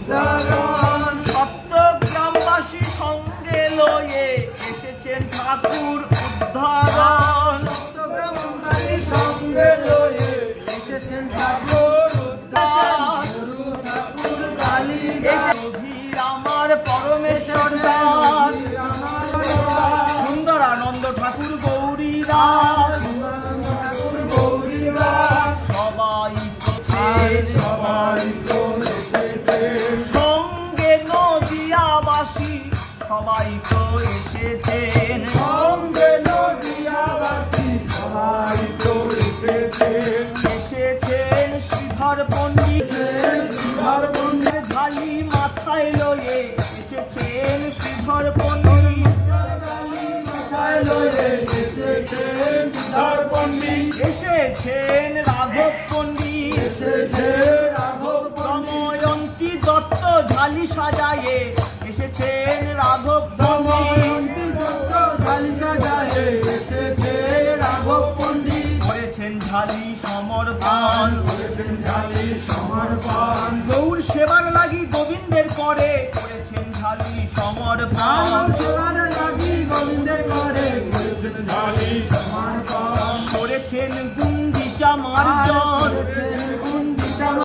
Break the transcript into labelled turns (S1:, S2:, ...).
S1: উদ্ধারণ।
S2: সপ্তগ্রামবাসী সঙ্গে লয়ে এসেছেন ঠাকুর উদ্ধারণ।
S1: সপ্তগ্রামবাসী সঙ্গে লয়ে এসেছেন ঠাকুর উদ্ধারণ। গুরু ঠাকুর কালিদাস
S2: গভীর আমার পরমেশ্বর দাস, সুন্দরানন্দ ঠাকুর গৌরী দাস,
S1: ঠাকুর গৌরী দাস
S2: সবাই
S1: সবাই তো এসেছেন।
S2: সঙ্গে নদিয়াবাসী সবাই তো এসেছেন।
S1: সঙ্গে নদিয়াবাসী সবাই তো এসেছেন।
S2: এসেছেন শ্রীধর পণ্ডিত,
S1: শ্রীধর পণ্ডিত
S2: ঝালি মাথায় লয়ে এসেছেন শ্রীধর পণ্ডিত।
S1: মাথায় লয়ে এসেছেন শ্রীধর পণ্ডিত।
S2: এসেছেন রাঘব পণ্ডিত,
S1: এসেছেন রাঘব
S2: দময়ন্তী দত্ত ঝালি সাজায়ে এসেছেন রাঘব পণ্ডিত।
S1: দময়ন্তী দত্ত ঝালি সাজায়ে এসেছেন রাঘব পণ্ডিত।
S2: করেছেন ঝালি সমর্পণ,
S1: করেছেন ঝালি সমর্পণ।
S2: গৌর সেবার লাগি গোবিন্দের পরে করেছেন ঝালি সমর্পণ।
S1: সেবার লাগি গোবিন্দের করে করেছেন ঝালি